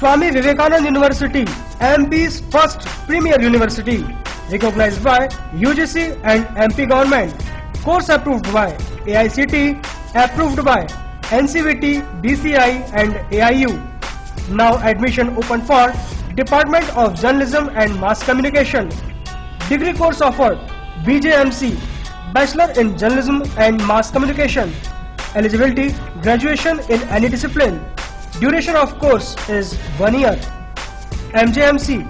Swami Vivekananda University, MP's first premier university, recognized by UGC and MP government. Course approved by AICT, approved by NCVT, DCI and AIU. Now admission open for Department of Journalism and Mass Communication. Degree course offered BJMC, Bachelor in Journalism and Mass Communication. Eligibility, graduation in any discipline. Duration of course is 1 year. MJMC,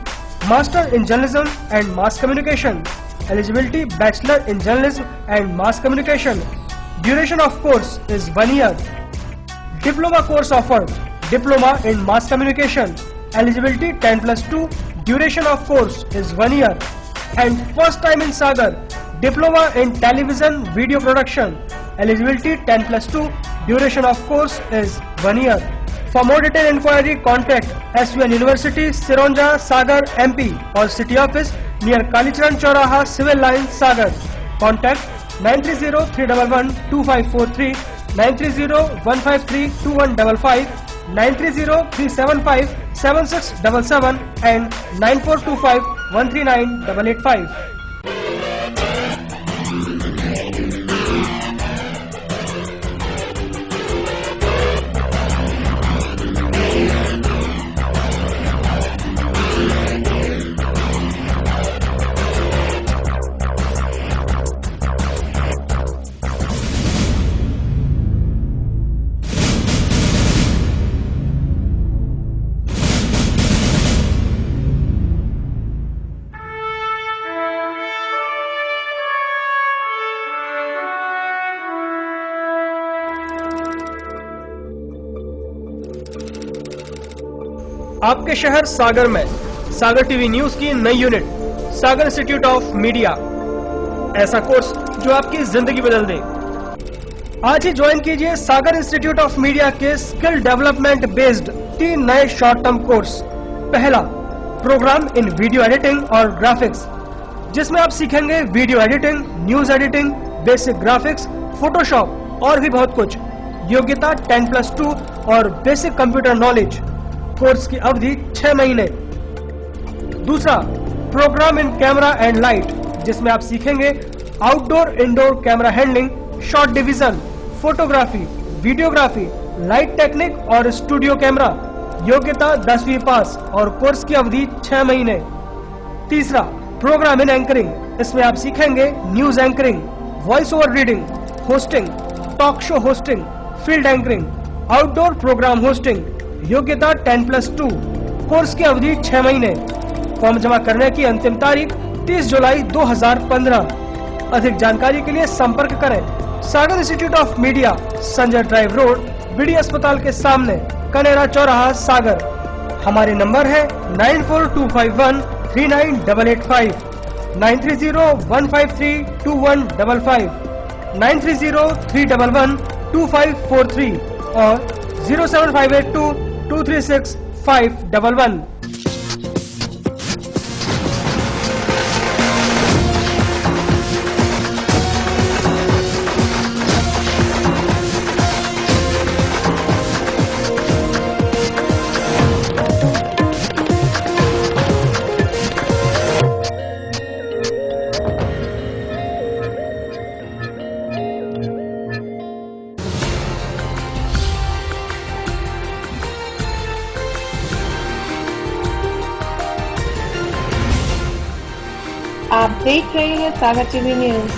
Master in Journalism and Mass Communication. Eligibility, Bachelor in Journalism and Mass Communication. Duration of course is 1 year. Diploma course offered, Diploma in Mass Communication. Eligibility 10+2. Duration of course is 1 year. And first time in Sagar, Diploma in Television Video Production. Eligibility 10+2. Duration of course is 1 year. For more detailed inquiry, contact SVN University, Sironja, Sagar, MP or City Office near Kalicharan Chauraha, Civil Line, Sagar. Contact 930-311-2543, 930-153-2155, 930-375-7677 and 9425-139-885. आपके शहर सागर में सागर TV news की नई unit Sagar institute of media, ऐसा course जो आपकी जिंदगी बदल दे। आज ही ज्वाइन कीजिए सागर इंस्टीट्यूट ऑफ मीडिया के स्किल डेवलपमेंट बेस्ड 3 नए शॉर्ट टर्म कोर्स। पहला, प्रोग्राम इन वीडियो एडिटिंग और ग्राफिक्स, जिसमें आप सीखेंगे video editing, news editing, basic graphics, Photoshop और भी बहुत कुछ। योग्यता 10+2 और बेसिक कंप्यूटर नॉलेज। कोर्स की अवधि 6 महीने। दूसरा, program in camera and light, जिसमें आप सीखेंगे outdoor indoor camera handling, shot division, photography, videography, light technique और स्टूडियो कैमरा। योग्यता 10वीं पास और कोर्स की अवधि 6 महीने। तीसरा, प्रोग्राम इन एंकरिंग, इसमें आप सीखेंगे news anchoring, voice over reading, hosting, talk show hosting, field anchoring, outdoor program hosting. योग्यता 10+2। कोर्स की अवधि 6 महीने। फॉर्म जमा करने की अंतिम तारीख 30 जुलाई 2015। अधिक जानकारी के लिए संपर्क करें Sagar institute of media, Sanjay drive road, BD अस्पताल के सामने, कनेरा चौराहा, सागर। हमारे नंबर है 9425139885, 930-153-2155, 930-311-2543 और 07582-236-511। आप देख रहे हैं सागर टीवी न्यूज।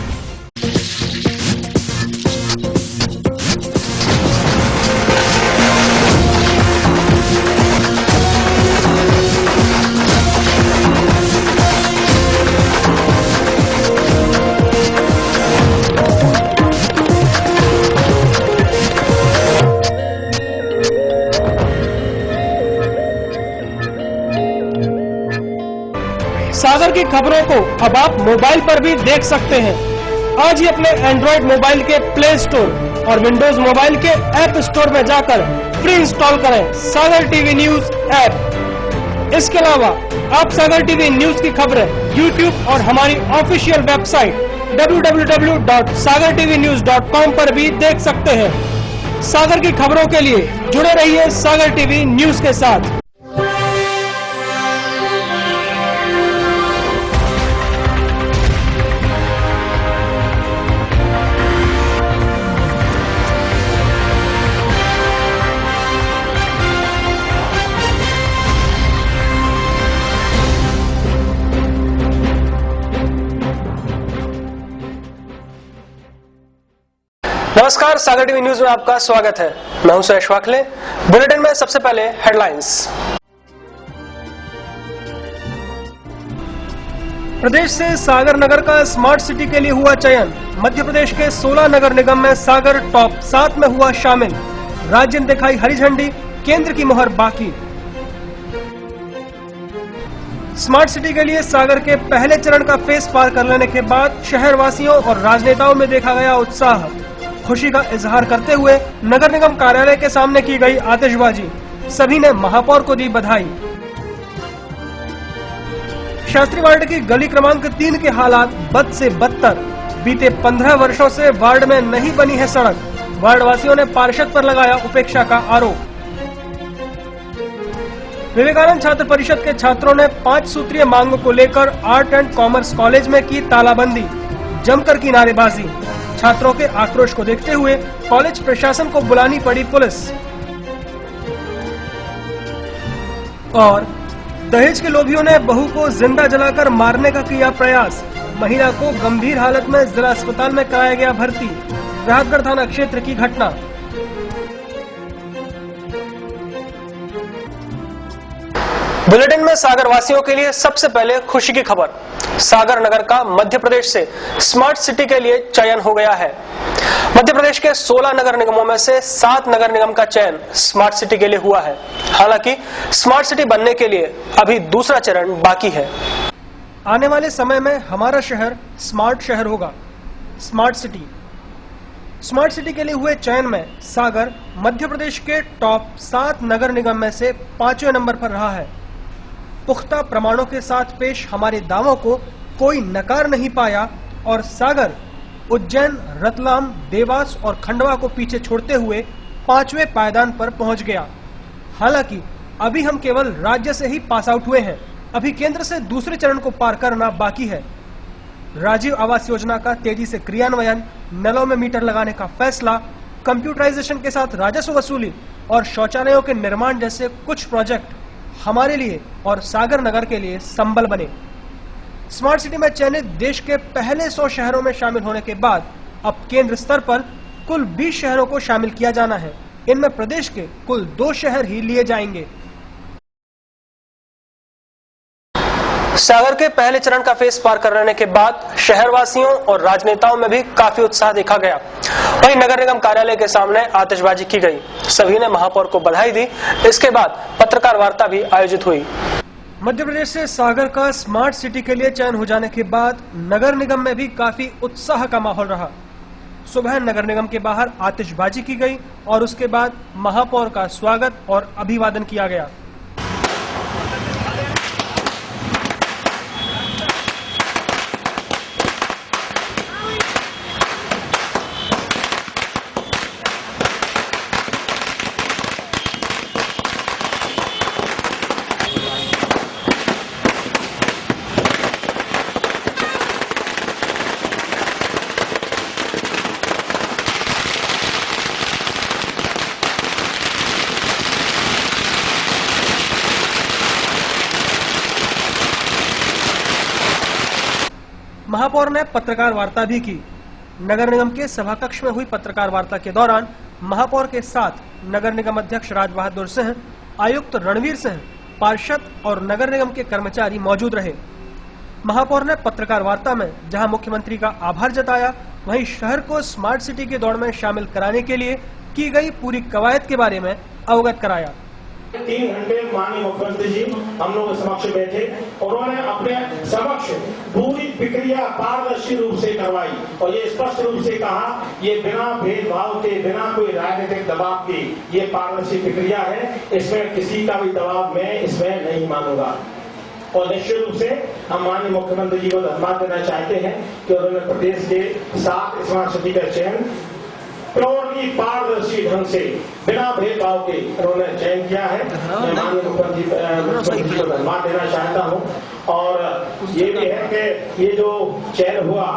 सागर की खबरों को अब आप मोबाइल पर भी देख सकते हैं। आज ही अपने एंड्रॉइड मोबाइल के प्ले स्टोर और विंडोज मोबाइल के ऐप स्टोर में जाकर फ्री इंस्टॉल करें सागर टीवी न्यूज ऐप। इसके अलावा आप सागर टीवी न्यूज की खबरें YouTube और हमारी ऑफिशियल वेबसाइट www.sagartvnews.com पर भी देख सकते हैं। सागर की खबरों के लिए जुड़े रहिए सागर टीवी न्यूज के साथ। नमस्कार, सागर टीवी न्यूज में आपका स्वागत है। मैं हूं सुरेश वाखले। बुलेटिन में सबसे पहले हेडलाइंस। प्रदेश से सागर नगर का स्मार्ट सिटी के लिए हुआ चयन। मध्य प्रदेश के 16 नगर निगम में सागर टॉप 7 में हुआ शामिल। राज्य ने दिखाई हरी झंडी, केंद्र की मुहर बाकी। स्मार्ट सिटी के लिए सागर के पहले चरण का फेस पार कर लेने के बाद शहर वासियों और राजनेताओं में देखा गया उत्साह। खुशी का इजहार करते हुए नगर निगम कार्यालय के सामने की गई आतिशबाजी। सभी ने महापौर को दी बधाई। शास्त्री वार्ड की गली क्रमांक 3 के हालात बद से बदतर। बीते 15 वर्षों से वार्ड में नहीं बनी है सड़क। वार्ड वासियों ने पार्षद पर लगाया उपेक्षा का आरोप। विवेकानंद छात्र परिषद के छात्रों ने 5 सूत्रीय मांगों को लेकर आर्ट एंड कॉमर्स कॉलेज में की तालाबंदी। जमकर की नारेबाजी। छात्रों के आक्रोश को देखते हुए कॉलेज प्रशासन को बुलानी पड़ी पुलिस। और दहेज के लोभियों ने बहू को जिंदा जलाकर मारने का किया प्रयास। महिला को गंभीर हालत में जिला अस्पताल में कराया गया भर्ती। राहतगढ़ थाना क्षेत्र की घटना। बुलेटिन में सागर वासियों के लिए सबसे पहले खुशी की खबर। सागर नगर का मध्य प्रदेश से स्मार्ट सिटी के लिए चयन हो गया है। मध्य प्रदेश के 16 नगर निगमों में से 7 नगर निगम का चयन स्मार्ट सिटी के लिए हुआ है। हालांकि स्मार्ट सिटी बनने के लिए अभी दूसरा चरण बाकी है। आने वाले समय में हमारा शहर स्मार्ट शहर होगा। स्मार्ट सिटी के लिए हुए चयन में सागर मध्य प्रदेश के टॉप 7 नगर निगम में से 5वें नंबर पर रहा है। पुख्ता प्रमाणों के साथ पेश हमारे दावों को कोई नकार नहीं पाया और सागर उज्जैन, रतलाम, देवास और खंडवा को पीछे छोड़ते हुए 5वें पायदान पर पहुंच गया। हालांकि अभी हम केवल राज्य से ही पास आउट हुए हैं। अभी केंद्र से दूसरे चरण को पार करना बाकी है। राजीव आवास योजना का तेजी से क्रियान्वयन, नलों में मीटर लगाने का फैसला, कंप्यूटराइजेशन के साथ राजस्व वसूली और शौचालयों के निर्माण जैसे कुछ प्रोजेक्ट हमारे लिए और सागर नगर के लिए संबल बने। स्मार्ट सिटी में चयनित देश के पहले 100 शहरों में शामिल होने के बाद अब केंद्र स्तर पर कुल 20 शहरों को शामिल किया जाना है। इनमें प्रदेश के कुल 2 शहर ही लिए जाएंगे। सागर के पहले चरण का फेस पार कर लेने के बाद शहरवासियों और राजनेताओं में भी काफी उत्साह देखा गया। वहीं नगर निगम कार्यालय के सामने आतिशबाजी की गई। सभी ने महापौर को बधाई दी। इसके बाद पत्रकार वार्ता भी आयोजित हुई। मध्य प्रदेश से सागर का स्मार्ट सिटी के लिए चयन हो जाने के बाद नगर निगम में भी काफी उत्साह का माहौल रहा। सुबह नगर निगम के बाहर आतिशबाजी की गई और उसके बाद महापौर का स्वागत और अभिवादन किया गया। महापौर ने पत्रकार वार्ता भी की। नगर निगम के सभा कक्ष में हुई पत्रकार वार्ता के दौरान महापौर के साथ नगर निगम अध्यक्ष राज बहादुर सिंह, आयुक्त रणवीर सिंह, पार्षद और नगर निगम के कर्मचारी मौजूद रहे। महापौर ने पत्रकार वार्ता में जहां मुख्यमंत्री का आभार जताया, वहीं शहर को स्मार्ट सिटी की दौड़ में शामिल कराने के लिए की गई पूरी कवायद के बारे में अवगत कराया। 3 घंटे माननीय मुख्यमंत्री जी हम लोग समक्ष बैठे और उन्होंने अपने समक्ष पूरी प्रक्रिया पारदर्शी रूप से करवाई और ये स्पष्ट रूप से कहा, ये बिना भेदभाव के, बिना कोई राजनीतिक दबाव के ये पारदर्शी प्रक्रिया है। इसमें किसी का भी दबाव मैं इसमें नहीं मानूंगा। और निश्चित रूप से हम माननीय मुख्यमंत्री जी को धन्यवाद देना चाहते हैं कि उन्होंने प्रदेश के 7 स्मार्ट सिटी का चयन प्योरली पारदर्शी ढंग से बिना भेदभाव के उन्होंने चयन किया है। मैं माननीय मुख्यमंत्री जी को धन्यवाद देना चाहता हूं। और ये भी है कि ये जो चयन हुआ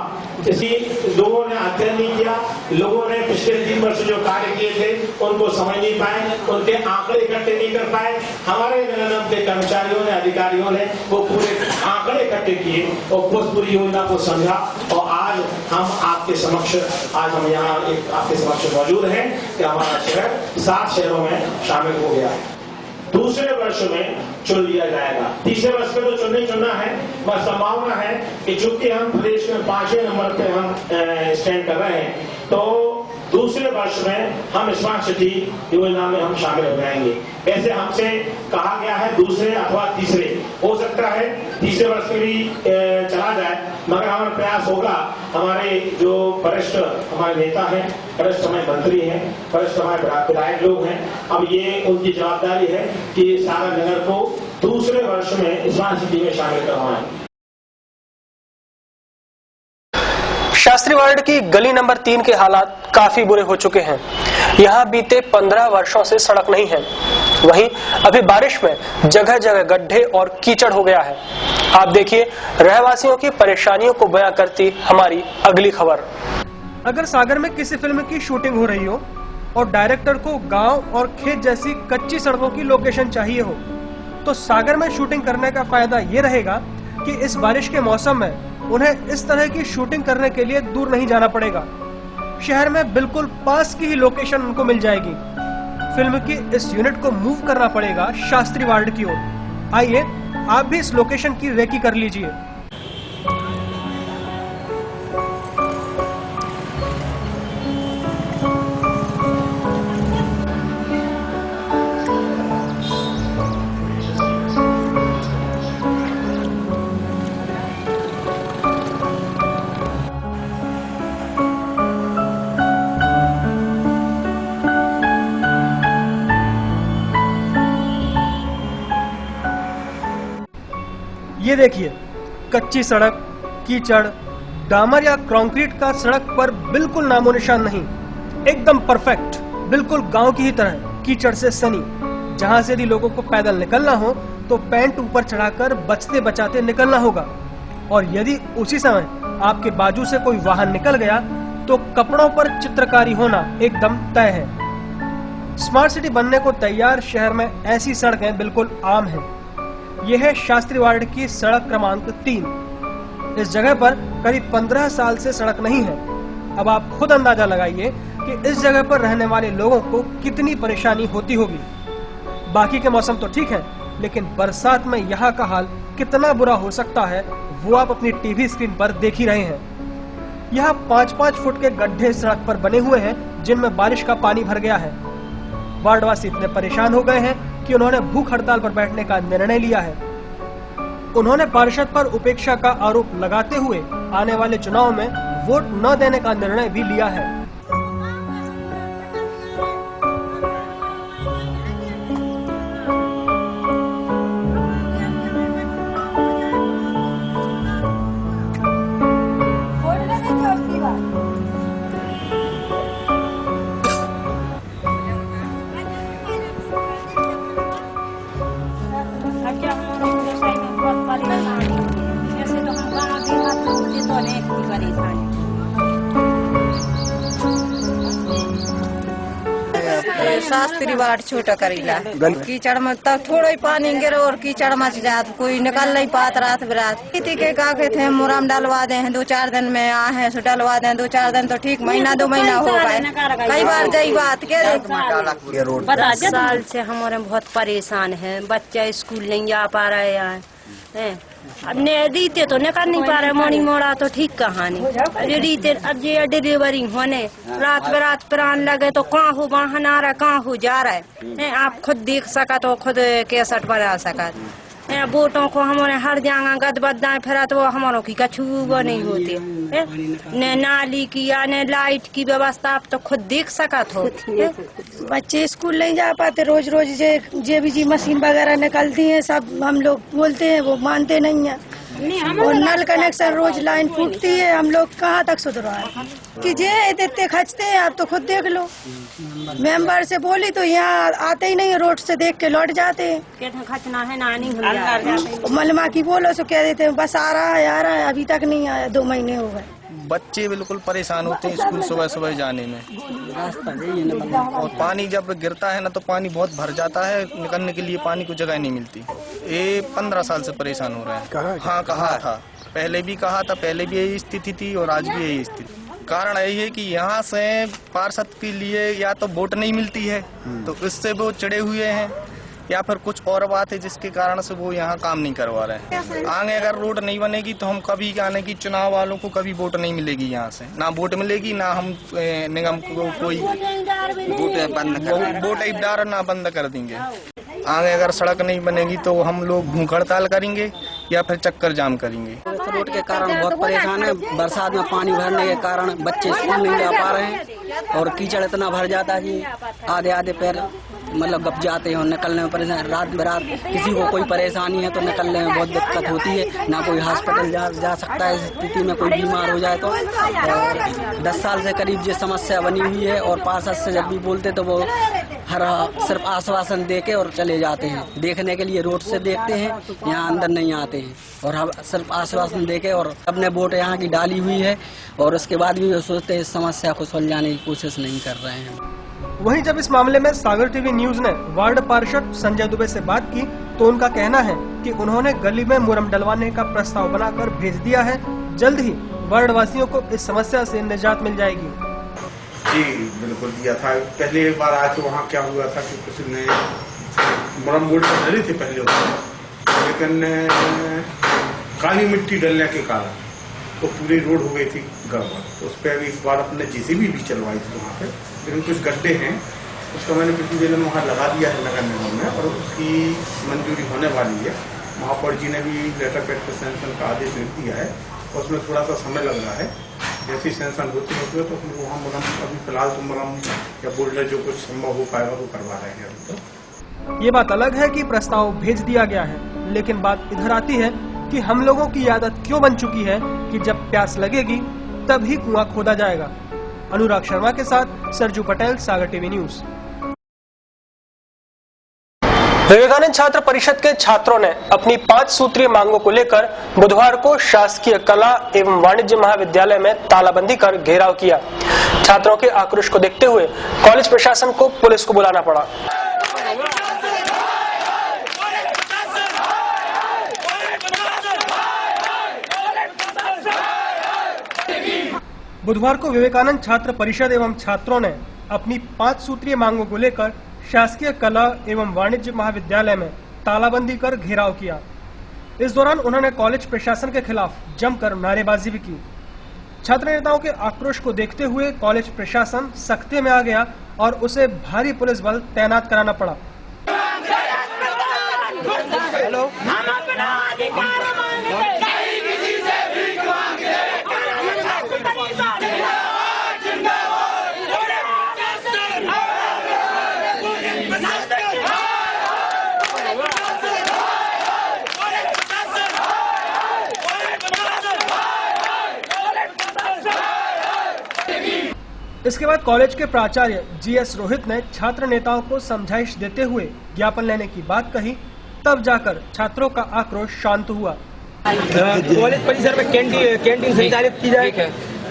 इसी लोगों ने अध्ययन नहीं किया, लोगों ने पिछले 3 वर्ष जो कार्य किए थे उनको समझ नहीं पाए, उनके आंकड़े इकट्ठे नहीं कर पाए। हमारे नगर निगम के कर्मचारियों ने, अधिकारियों ने वो पूरे आंकड़े इकट्ठे किए और पूरी योजना को समझा और आज हम आपके समक्ष, आज हम यहाँ आपके समक्ष मौजूद हैं कि हमारा शहर 7 शहरों में शामिल हो गया। दूसरे वर्ष में चुन लिया जाएगा, तीसरे वर्ष में तो चुनना है, बस संभावना है कि चूंकि हम प्रदेश में 5वें नंबर पे हम स्टैंड कर रहे हैं, तो दूसरे वर्ष में हम स्मार्ट सिटी योजना में हम शामिल हो जाएंगे। वैसे हमसे कहा गया है दूसरे अथवा तीसरे, हो सकता है तीसरे वर्ष में भी चला जाए, मगर हमारा प्रयास होगा। हमारे जो वरिष्ठ हमारे नेता हैं, वरिष्ठ हमारे मंत्री हैं, वरिष्ठ हमारे विधायक लोग हैं, अब ये उनकी जवाबदारी है कि सागर नगर को दूसरे वर्ष में स्मार्ट सिटी में शामिल करवाएं। शास्त्री वार्ड की गली नंबर 3 के हालात काफी बुरे हो चुके हैं। यहाँ बीते 15 वर्षों से सड़क नहीं है, वहीं अभी बारिश में जगह जगह गड्ढे और कीचड़ हो गया है। आप देखिए रहवासियों की परेशानियों को बयां करती हमारी अगली खबर। अगर सागर में किसी फिल्म की शूटिंग हो रही हो और डायरेक्टर को गांव और खेत जैसी कच्ची सड़कों की लोकेशन चाहिए हो, तो सागर में शूटिंग करने का फायदा ये रहेगा कि इस बारिश के मौसम में उन्हें इस तरह की शूटिंग करने के लिए दूर नहीं जाना पड़ेगा। शहर में बिल्कुल पास की ही लोकेशन उनको मिल जाएगी। फिल्म की इस यूनिट को मूव करना पड़ेगा शास्त्री वार्ड की ओर। आइए आप भी इस लोकेशन की रेकी कर लीजिए। ये देखिए कच्ची सड़क, कीचड़, डामर या कंक्रीट का सड़क पर बिल्कुल नामो निशान नहीं, एकदम परफेक्ट, बिल्कुल गांव की ही तरह कीचड़ से सनी। जहां से यदि लोगों को पैदल निकलना हो तो पैंट ऊपर चढ़ाकर बचते बचाते निकलना होगा, और यदि उसी समय आपके बाजू से कोई वाहन निकल गया तो कपड़ों पर चित्रकारी होना एकदम तय है। स्मार्ट सिटी बनने को तैयार शहर में ऐसी सड़कें बिल्कुल आम हैं। यह है शास्त्री वार्ड की सड़क क्रमांक 3। इस जगह पर करीब 15 साल से सड़क नहीं है। अब आप खुद अंदाजा लगाइए कि इस जगह पर रहने वाले लोगों को कितनी परेशानी होती होगी। बाकी के मौसम तो ठीक है, लेकिन बरसात में यहाँ का हाल कितना बुरा हो सकता है वो आप अपनी टीवी स्क्रीन पर देख ही रहे हैं। यहाँ 5-5 फुट के गड्ढे सड़क पर बने हुए हैं जिनमें बारिश का पानी भर गया है। वार्डवासी इतने परेशान हो गए हैं कि उन्होंने भूख हड़ताल पर बैठने का निर्णय लिया है। उन्होंने पार्षद पर उपेक्षा का आरोप लगाते हुए आने वाले चुनाव में वोट न देने का निर्णय भी लिया है। शास्त्री वार्ड छोटा करीला कीचड़ में तब थोड़ा ही पानी गिरो और कीचड़ मच जात, कोई निकल नहीं पात रात बिरात। खेती के का कहते हैं मुराम डलवा दे हैं 2-4 दिन में आ है सो डलवा दे 2-4 दिन तो ठीक, महीना 2 महीना हो गए। कई बार जई बात के साल से हमारे बहुत परेशान है, बच्चा स्कूल नहीं जा पा रहे हैं। अब ने रीते तो निकल नहीं पा रहे, मोड़ी मोड़ा तो ठीक कहानी। अरे रीते अब ये डिलीवरी होने रात बरात प्राण लगे तो कहाँ हो वाहन आ रहा, कहाँ हो जा रहा है। आप खुद देख सका तो खुद कैसेट बना सका। वोटों को हमारे हर जगह गदबद्दाएं फिरा तो हमारों की कछु वो नहीं होती। न नाली की या न लाइट की व्यवस्था आप तो खुद देख सका तो। बच्चे स्कूल नहीं जा पाते, रोज रोज जेबीजी मशीन वगैरह निकलती है, सब हम लोग बोलते हैं वो मानते नहीं है। और नल कनेक्शन रोज लाइन फूटती है, हम लोग कहाँ तक सुधरवाए कि जे देते खर्चते हैं। आप तो खुद देख लो, मेंबर से बोली तो यहाँ आते ही नहीं, रोड से देख के लौट जाते हैं। खचना है ना नहीं मलमा की बोलो तो कह देते हैं बस आ रहा है, अभी तक नहीं आया, 2 महीने हो गए। बच्चे बिल्कुल परेशान होते हैं स्कूल सुबह सुबह जाने में, और पानी जब गिरता है ना तो पानी बहुत भर जाता है, निकलने के लिए पानी को जगह नहीं मिलती। ये 15 साल से परेशान हो रहे हैं। हाँ कहा था, पहले भी कहा था, पहले भी यही स्थिति थी और आज भी यही स्थिति। कारण यही है कि यहाँ से पार्षद के लिए या तो वोट नहीं मिलती है तो इससे वो चिड़े हुए हैं, या फिर कुछ और बात है जिसके कारण से वो यहाँ काम नहीं करवा रहे हैं। आगे अगर रोड नहीं बनेगी तो हम कभी आने की चुनाव वालों को कभी वोट नहीं मिलेगी, यहाँ से ना वोट मिलेगी, ना हम निगम को कोई वोट इब्दार ना बंद कर देंगे। आगे अगर सड़क नहीं बनेगी तो हम लोग भूख हड़ताल करेंगे या फिर चक्कर जाम करेंगे। रोड के कारण बहुत परेशान है। बरसात में पानी भरने के कारण बच्चे स्कूल नहीं जा पा रहे हैं और कीचड़ इतना भर जाता है कि आधे पैर मतलब गप जाते हैं और निकलने में परेशान। रात बेरात किसी को कोई परेशानी है तो निकलने में बहुत दिक्कत होती है, ना कोई हॉस्पिटल जा सकता है। इस स्थिति में कोई बीमार हो जाए तो 10 साल से करीब ये समस्या बनी हुई है और पार्षद से जब भी बोलते तो वो सिर्फ आश्वासन देके और चले जाते हैं। देखने के लिए रोड से देखते हैं, यहाँ अंदर नहीं आते हैं और हम सिर्फ आश्वासन देके और अपने वोट यहाँ की डाली हुई है और उसके बाद भी वो सोचते हैं इस समस्या को सुलझाने की कोशिश नहीं कर रहे हैं। वहीं जब इस मामले में सागर टीवी न्यूज ने वार्ड पार्षद संजय दुबे से बात की तो उनका कहना है कि उन्होंने गली में मुरम डलवाने का प्रस्ताव बनाकर भेज दिया है। जल्द ही वार्ड वासियों को इस समस्या से निजात मिल जाएगी। जी बिल्कुल दिया था। पहले एक बार आज वहाँ क्या हुआ था कि कुछ ने मुरम बोर्ड तो डली थी पहले, लेकिन काली मिट्टी डलने के कारण तो पूरी रोड हो गई थी गड़बड़। तो उस पर अभी इस बार अपने जेसीबी भी चलवाई थी वहाँ पे, लेकिन कुछ गड्ढे हैं उसका मैंने पिछले दिनों वहाँ लगा दिया है नगर निगम में और उसकी मंजूरी होने वाली है। महापौर जी ने भी लेटर पैड पर सैंक्शन का आदेश लिख दिया है और उसमें थोड़ा सा समय लग रहा है। जैसे सैंक्शन होती है तो हम वहाँ मुरम अभी फिलहाल तो मुरम या बोल्डर जो कुछ संभव हो पाएगा वो करवा रहे हैं अभी तो। ये बात अलग है कि प्रस्ताव भेज दिया गया है, लेकिन बात इधर आती है कि हम लोगों की आदत क्यों बन चुकी है कि जब प्यास लगेगी तभी कुआं खोदा जाएगा। अनुराग शर्मा के साथ सरजू पटेल, सागर टीवी न्यूज। विवेकानंद छात्र परिषद के छात्रों ने अपनी 5 सूत्रीय मांगों को लेकर बुधवार को शासकीय कला एवं वाणिज्य महाविद्यालय में तालाबंदी कर घेराव किया। छात्रों के आक्रोश को देखते हुए कॉलेज प्रशासन को पुलिस को बुलाना पड़ा। बुधवार को विवेकानंद छात्र परिषद एवं छात्रों ने अपनी 5 सूत्रीय मांगों को लेकर शासकीय कला एवं वाणिज्य महाविद्यालय में तालाबंदी कर घेराव किया। इस दौरान उन्होंने कॉलेज प्रशासन के खिलाफ जमकर नारेबाजी भी की। छात्र नेताओं के आक्रोश को देखते हुए कॉलेज प्रशासन सख्ते में आ गया और उसे भारी पुलिस बल तैनात कराना पड़ा। इसके बाद कॉलेज के प्राचार्य जीएस रोहित ने छात्र नेताओं को समझाइश देते हुए ज्ञापन लेने की बात कही, तब जाकर छात्रों का आक्रोश शांत हुआ। कॉलेज परिसर में कैंटीन संचालित की जाए।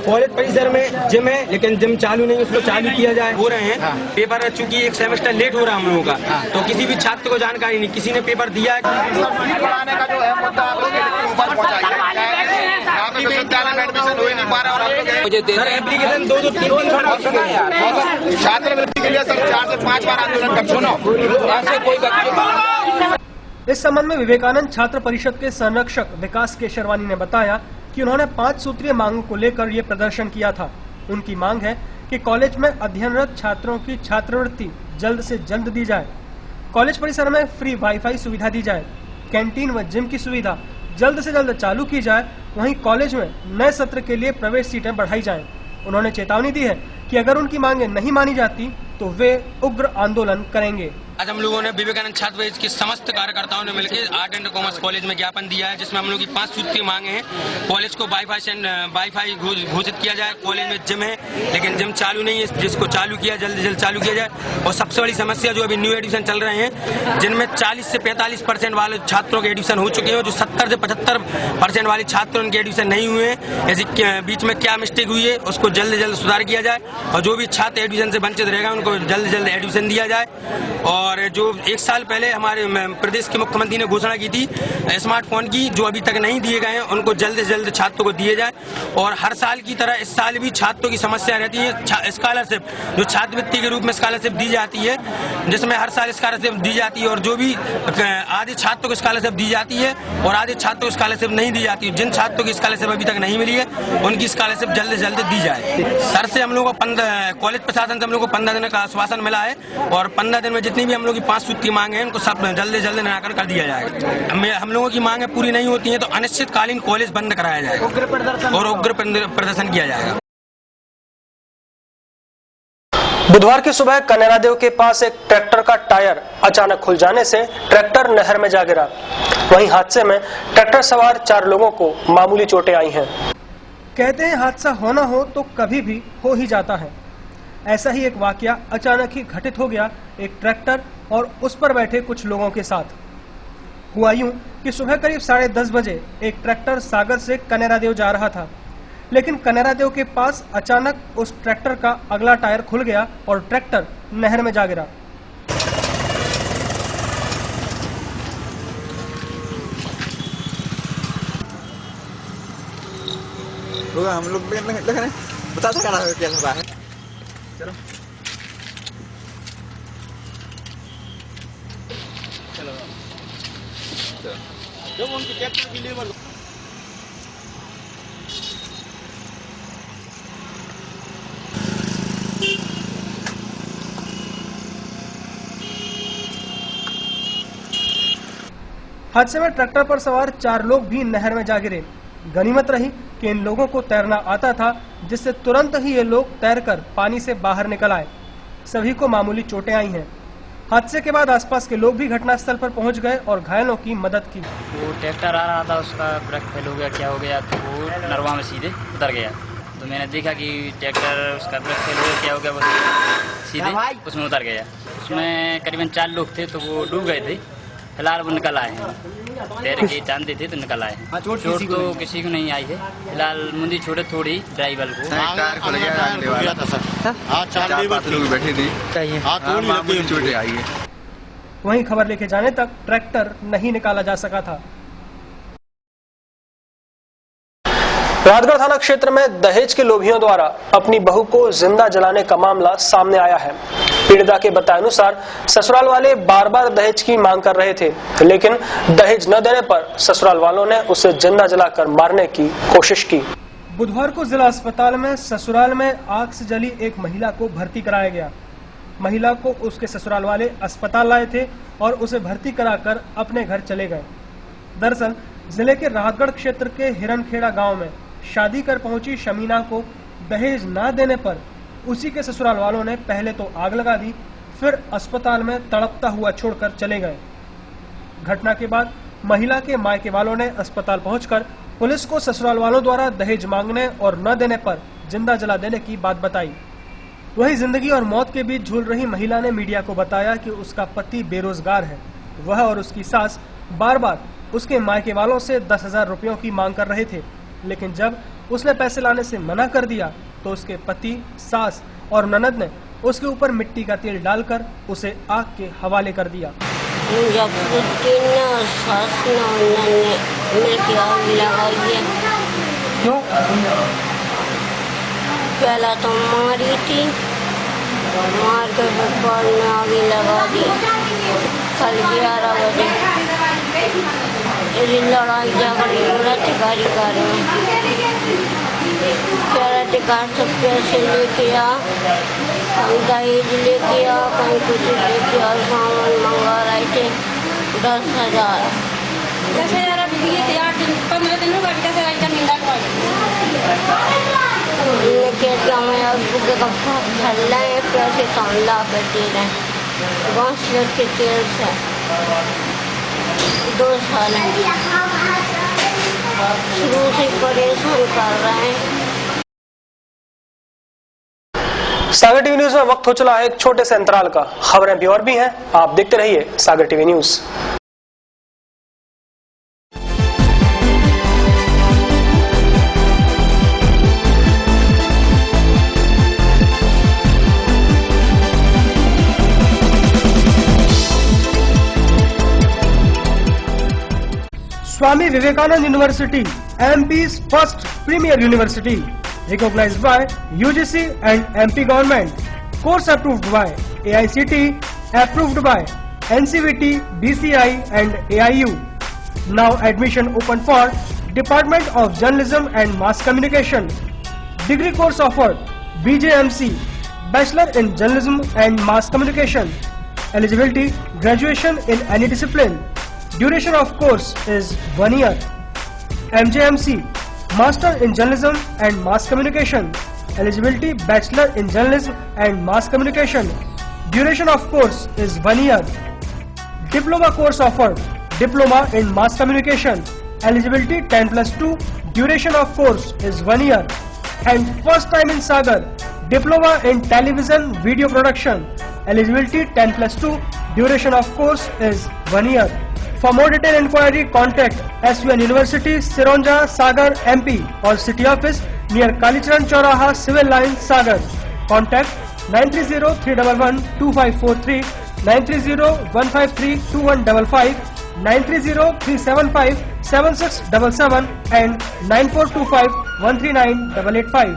कॉलेज परिसर में जिम है लेकिन जिम चालू नहीं, उसको चालू किया जाए। हो रहे हैं पेपर, चूंकि एक सेमेस्टर लेट हो रहा है हम लोगों का, तो किसी भी छात्र को जानकारी नहीं, किसी ने पेपर दिया है। पढ़ाने का जो है मुद्दा एडमिशन हो नहीं पा रहा और सर एप्लीकेशन 2-3 छात्रवृत्ति के लिए सब 4 से 5 बार आंदोलन कर सुनो। इस संबंध में विवेकानंद छात्र परिषद के संरक्षक विकास केशरवानी ने बताया कि उन्होंने 5 सूत्रीय मांगों को लेकर ये प्रदर्शन किया था। उनकी मांग है कि कॉलेज में अध्ययनरत छात्रों की छात्रवृत्ति जल्द से जल्द दी जाए, कॉलेज परिसर में फ्री वाईफाई सुविधा दी जाए, कैंटीन व जिम की सुविधा जल्द से जल्द चालू की जाए, वहीं कॉलेज में नए सत्र के लिए प्रवेश सीटें बढ़ाई जाएं। उन्होंने चेतावनी दी है कि अगर उनकी मांगें नहीं मानी जाती तो वे उग्र आंदोलन करेंगे। आज हम लोगों ने विवेकानंद छात्रवृत्ति के समस्त कार्यकर्ताओं ने मिलकर आर्ट एंड कॉमर्स कॉलेज में ज्ञापन दिया है, जिसमें हम लोग की 5 सूत्री मांगे हैं। कॉलेज को वाईफाई घोषित किया जाए। कॉलेज में जिम है लेकिन जिम चालू नहीं है, जिसको चालू किया जल्द से जल्द चालू किया जाए। और सबसे बड़ी समस्या जो अभी न्यू एडमिशन चल रहे हैं, जिनमें 40 से 45% वाले छात्रों के एडमिशन हो चुके हैं, जो 70 से 75% वाले छात्र उनके एडमिशन नहीं हुए हैं। ऐसी बीच में क्या मिस्टेक हुई है उसको जल्द से जल्द सुधार किया जाए और जो भी छात्र एडमिशन से वंचित रहेगा उनको जल्द से जल्द एडमिशन दिया जाए। और जो 1 साल पहले हमारे प्रदेश के मुख्यमंत्री ने घोषणा की थी स्मार्टफोन की, जो अभी तक नहीं दिए गए हैं, उनको जल्द से जल्द छात्रों को दिए जाए। और हर साल की तरह इस साल भी छात्रों की समस्या रहती है। स्कॉलरशिप जो छात्रवृत्ति के रूप में स्कॉलरशिप दी जाती है, जिसमें हर साल स्कॉलरशिप दी जाती है और जो भी आधे छात्रों को स्कॉलरशिप दी जाती है और आधे छात्रों को स्कॉलरशिप नहीं दी जाती है। जिन छात्रों की स्कॉलरशिप अभी तक नहीं मिली है उनकी स्कॉलरशिप जल्द से जल्द दी जाए। सर से हम लोगों को कॉलेज प्रशासन से हम लोग को 15 दिन का आश्वासन मिला है और 15 दिन में जितनी भी हम लोग की 5 सूत्री मांगे हैं उनको सब जल्द से जल्द निराकरण कर दिया जाएगा। हम लोगों की मांगे पूरी नहीं होती हैं तो अनिश्चितकालीन कॉलेज बंद कराया जाएगा और उग्र प्रदर्शन किया जाएगा। बुधवार की सुबह कनेरादेव के पास एक ट्रैक्टर का टायर अचानक खुल जाने से ट्रैक्टर नहर में जा गिरा। वहीं हादसे में ट्रैक्टर सवार 4 लोगों को मामूली चोटें आई हैं। कहते हैं हादसा होना हो तो कभी भी हो ही जाता है। ऐसा ही एक वाकया अचानक ही घटित हो गया एक ट्रैक्टर और उस पर बैठे कुछ लोगों के साथ। हुआ यूं कि सुबह करीब 10:30 बजे एक ट्रैक्टर सागर से कनेरादेव जा रहा था, लेकिन कनेरादेव के पास अचानक उस ट्रैक्टर का अगला टायर खुल गया और ट्रैक्टर नहर में जा गिरा। हम लोग बता सकना क्या हो रहा है। चलो जब उनके ट्रैक्टर की लेवल हादसे में ट्रैक्टर पर सवार 4 लोग भी नहर में जा गिरे। गनीमत रही कि इन लोगों को तैरना आता था, जिससे तुरंत ही ये लोग तैरकर पानी से बाहर निकल आए। सभी को मामूली चोटें आई हैं। हादसे के बाद आसपास के लोग भी घटनास्थल पर पहुंच गए और घायलों की मदद की। वो ट्रैक्टर आ रहा था, उसका ब्रेक फेल हो गया, क्या हो गया, तो वो नरवा में सीधे उतर गया। तो मैंने देखा कि ट्रैक्टर उसका ब्रेक फेल हो गया, क्या हो गया, वो सीधे उसमें उतर गया। उसमें करीबन 4 लोग थे तो वो डूब गए थे। फिलहाल वो निकल आए हैं, तैर के जानते थे तो निकल आए हैं। चोट तो किसी को नहीं आई है। फिलहाल मुंडी छोड़े थोड़ी ड्राइवर को टायर खुल गया था सर। 4 लोग बैठे थे, चोटें आई है। वहीं खबर लेके जाने तक ट्रैक्टर नहीं निकाला जा सका था। राजगढ़ थाना क्षेत्र में दहेज के लोभियों द्वारा अपनी बहू को जिंदा जलाने का मामला सामने आया है। पीड़िता के बताए अनुसार ससुराल वाले बार बार दहेज की मांग कर रहे थे, लेकिन दहेज न देने पर ससुराल वालों ने उसे जिंदा जलाकर मारने की कोशिश की। बुधवार को जिला अस्पताल में ससुराल में आग से जली एक महिला को भर्ती कराया गया। महिला को उसके ससुराल वाले अस्पताल लाए थे और उसे भर्ती कराकर अपने घर चले गए। दरअसल जिले के राहतगढ़ क्षेत्र के हिरनखेड़ा गांव में शादी कर पहुंची शमीना को दहेज न देने पर उसी के ससुराल वालों ने पहले तो आग लगा दी, फिर अस्पताल में तड़पता हुआ छोड़कर चले गए। घटना के बाद महिला के मायके वालों ने अस्पताल पहुंचकर पुलिस को ससुराल वालों द्वारा दहेज मांगने और न देने पर जिंदा जला देने की बात बताई। वहीं जिंदगी और मौत के बीच झूल रही महिला ने मीडिया को बताया कि उसका पति बेरोजगार है। वह और उसकी सास बार बार उसके मायके वालों से 10,000 रुपयों की मांग कर रहे थे, लेकिन जब उसने पैसे लाने से मना कर दिया तो उसके पति, सास और ननद ने उसके ऊपर मिट्टी का तेल डालकर उसे आग के हवाले कर दिया। क्यों? पहला तो मारी थी, मार के ऊपर में आगे लगा दी। कल 11 बजे लड़ाई झगड़ी रतिकारी कर रतिकार सब पैसे लेके आ, दहेज लेके आ, कहीं कुछ लेके आ, सामान मंगा रहे थे 10,000। 10,000 अब दिए थे, 8 दिन 15 दिन होगा 10,000 का निंदा मैं अब पैसे काम ला कर दे रहे हैं। 62 के तेल से 2 साल शुरू से परेशान कर रहे हैं। सागर टीवी न्यूज में वक्त हो चला है एक छोटे से अंतराल का। खबरें भी और भी हैं, आप देखते रहिए Sagar TV news. Swami Vivekananda University, MP's first premier university, recognized by UGC and MP government. Course approved by AICTE, approved by NCVT, DCI and AIU. Now admission open for Department of Journalism and Mass Communication. Degree course offered BJMC, Bachelor in Journalism and Mass Communication. Eligibility, graduation in any discipline. Duration of course is 1 year. MJMC, Master in Journalism and Mass Communication. Eligibility, Bachelor in Journalism and Mass Communication. Duration of course is 1 year. Diploma course offered, Diploma in Mass Communication. Eligibility 10+2. Duration of course is 1 year. And first time in Sagar, Diploma in Television Video Production. Eligibility 10+2. Duration of course is 1 year. For more detailed inquiry, contact SUN University, Sironja, Sagar, MP or City Office near Kalicharan Chauraha, Civil Line, Sagar. Contact 930-311-2543, 930-153-2155, 930-375-7677 and 9425-139-885.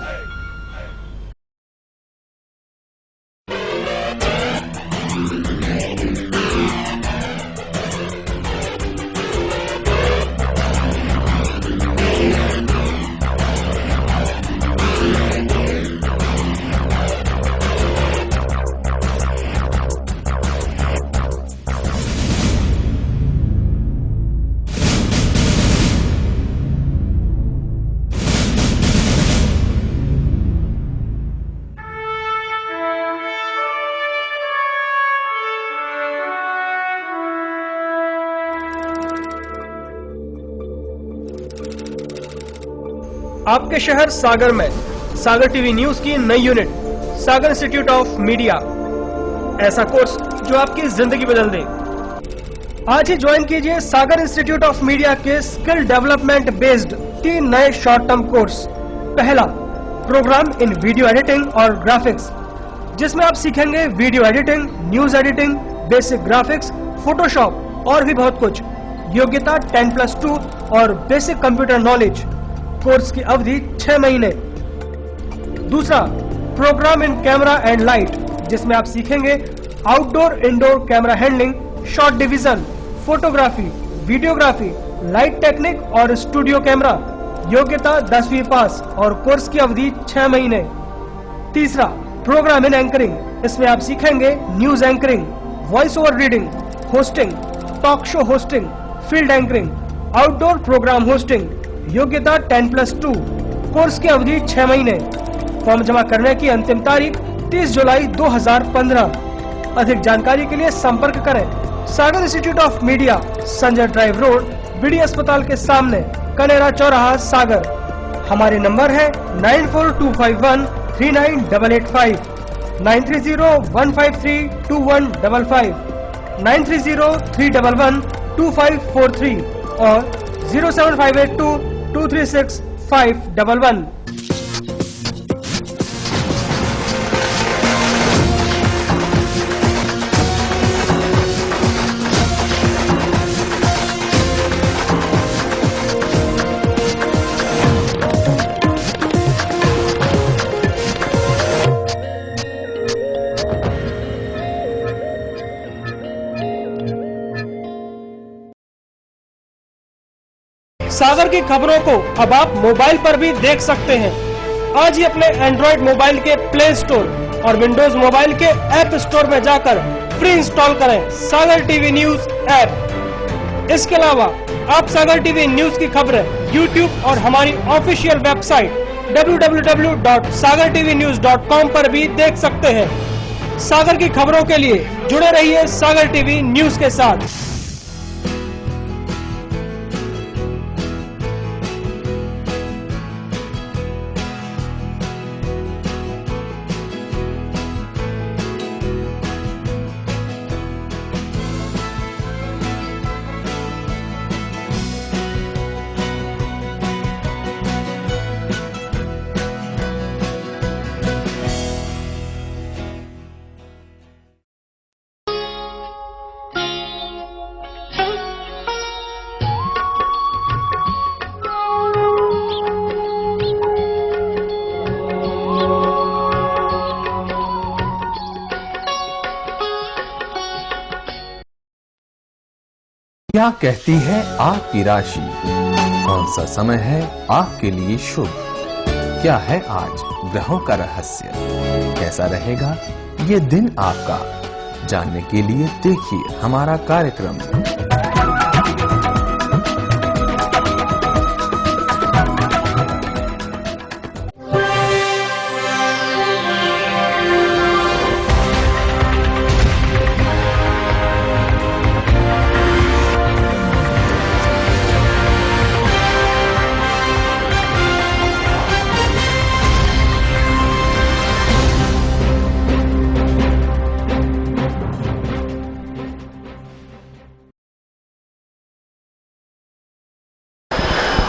आपके शहर सागर में सागर TV news की नई unit Sagar institute of media, ऐसा course जो आपकी जिंदगी बदल दे। आज ही ज्वाइन कीजिए सागर इंस्टीट्यूट ऑफ मीडिया के स्किल डेवलपमेंट बेस्ड 3 नए शॉर्ट टर्म कोर्स। पहला, प्रोग्राम इन वीडियो एडिटिंग और ग्राफिक्स, जिसमें आप सीखेंगे video editing, news editing, basic graphics, Photoshop और भी बहुत कुछ। योग्यता 10+2 और बेसिक कंप्यूटर नॉलेज। कोर्स की अवधि 6 महीने। दूसरा, program in camera and light, जिसमें आप सीखेंगे outdoor indoor camera handling, shot division, photography, videography, light technique और स्टूडियो कैमरा। योग्यता 10वीं पास और कोर्स की अवधि 6 महीने। तीसरा, प्रोग्राम इन एंकरिंग, इसमें आप सीखेंगे news anchoring, voice over reading, hosting, talk show hosting, field anchoring, outdoor program hosting. योग्यता 10+2, कोर्स की अवधि 6 महीने। फॉर्म जमा करने की अंतिम तारीख 30 जुलाई 2015। अधिक जानकारी के लिए संपर्क करें Sagar institute of media, Sanjay drive road, BD अस्पताल के सामने, कनेरा चौराहा, सागर। हमारे नंबर है 9425139885, 930153215, 93031125543 और 07582236511। सागर की खबरों को अब आप मोबाइल पर भी देख सकते हैं। आज ही अपने एंड्रॉइड मोबाइल के प्ले स्टोर और विंडोज मोबाइल के ऐप स्टोर में जाकर फ्री इंस्टॉल करें सागर टीवी न्यूज ऐप। इसके अलावा आप सागर टीवी न्यूज की खबरें यूट्यूब और हमारी ऑफिशियल वेबसाइट www.sagartvnews.com पर भी देख सकते हैं। सागर की खबरों के लिए जुड़े रहिए सागर टीवी न्यूज के साथ। क्या कहती है आग की राशि? कौन सा समय है आपके लिए शुभ? क्या है आज ग्रहों का रहस्य? कैसा रहेगा ये दिन आपका? जानने के लिए देखिए हमारा कार्यक्रम।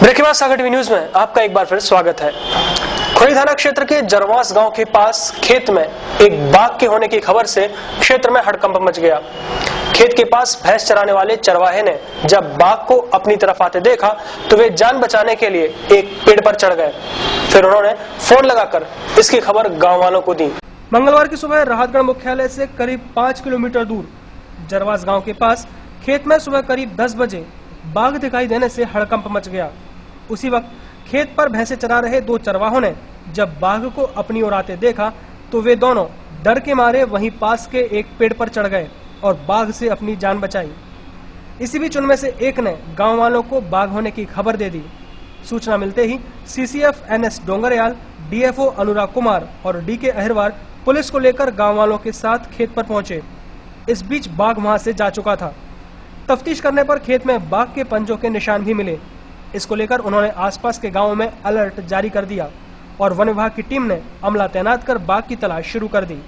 ब्रेक के बाद सागर टीवी न्यूज में आपका एक बार फिर स्वागत है। खोई थाना क्षेत्र के जरवास गांव के पास खेत में एक बाघ के होने की खबर से क्षेत्र में हड़कंप मच गया। खेत के पास भैंस चराने वाले चरवाहे ने जब बाघ को अपनी तरफ आते देखा तो वे जान बचाने के लिए एक पेड़ पर चढ़ गए। फिर उन्होंने फोन लगाकर इसकी खबर गाँव वालों को दी। मंगलवार की सुबह राहतगढ़ मुख्यालय से करीब 5 किलोमीटर दूर जरवास गाँव के पास खेत में सुबह करीब 10 बजे बाघ दिखाई देने से हड़कंप मच गया। उसी वक्त खेत पर भैंसे चरा रहे 2 चरवाहों ने जब बाघ को अपनी ओर आते देखा तो वे दोनों डर के मारे वहीं पास के एक पेड़ पर चढ़ गए और बाघ से अपनी जान बचाई। इसी बीच उनमें से एक ने गांव वालों को बाघ होने की खबर दे दी। सूचना मिलते ही सीसीएफ एनएस डोंगरयाल, डीएफओ अनुराग कुमार और डीके अहिरवार पुलिस को लेकर गाँव वालों के साथ खेत पर पहुंचे। इस बीच बाघ वहां से जा चुका था। तफ्तीश करने पर खेत में बाघ के पंजों के निशान भी मिले। इसको लेकर उन्होंने आसपास के गांवों में अलर्ट जारी कर दिया और वन विभाग की टीम ने अमला तैनात कर बाघ की तलाश शुरू कर दी।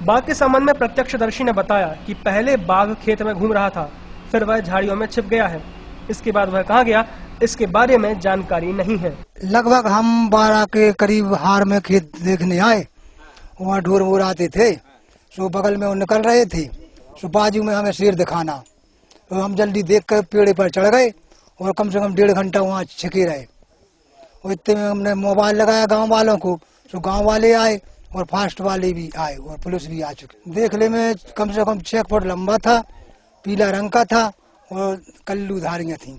बाघ के संबंध में प्रत्यक्षदर्शी ने बताया कि पहले बाघ खेत में घूम रहा था, फिर वह झाड़ियों में छिप गया है। इसके बाद वह कहाँ गया इसके बारे में जानकारी नहीं है। लगभग हम 12 के करीब हार में खेत देखने आए। वहाँ ढोर वोर आते थे, सो बगल में वो निकल रहे थे, सो बाजू में हमें शेर दिखाना, तो हम जल्दी देख कर पेड़ पर चढ़ गए और कम से कम 1.5 घंटा वहाँ छिके रहे। और इतने में हमने मोबाइल लगाया गांव वालों को, तो गांव वाले आए और फास्ट वाले भी आए और पुलिस भी आ चुकी। देखने में कम से कम 6 फुट लंबा था, पीला रंग का था और कल्लू धारियां थीं।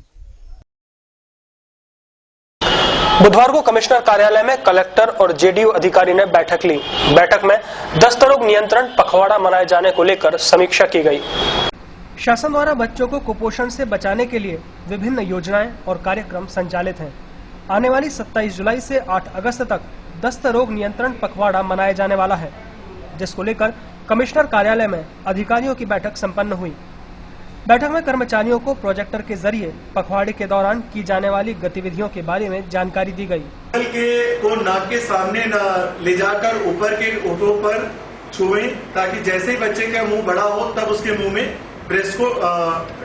बुधवार को कमिश्नर कार्यालय में कलेक्टर और जेडीयू अधिकारी ने बैठक ली। बैठक में दस्त रोग नियंत्रण पखवाड़ा मनाए जाने को लेकर समीक्षा की गई। शासन द्वारा बच्चों को कुपोषण से बचाने के लिए विभिन्न योजनाएं और कार्यक्रम संचालित हैं। आने वाली 27 जुलाई से 8 अगस्त तक दस्त रोग नियंत्रण पखवाड़ा मनाया जाने वाला है, जिसको लेकर कमिश्नर कार्यालय में अधिकारियों की बैठक संपन्न हुई। बैठक में कर्मचारियों को प्रोजेक्टर के जरिए पखवाड़े के दौरान की जाने वाली गतिविधियों के बारे में जानकारी दी गई। को नाक के सामने न ले जाकर ऊपर के ओठों पर छुएं, ताकि जैसे ही बच्चे का मुंह बड़ा हो तब उसके मुंह में ब्रेस्ट को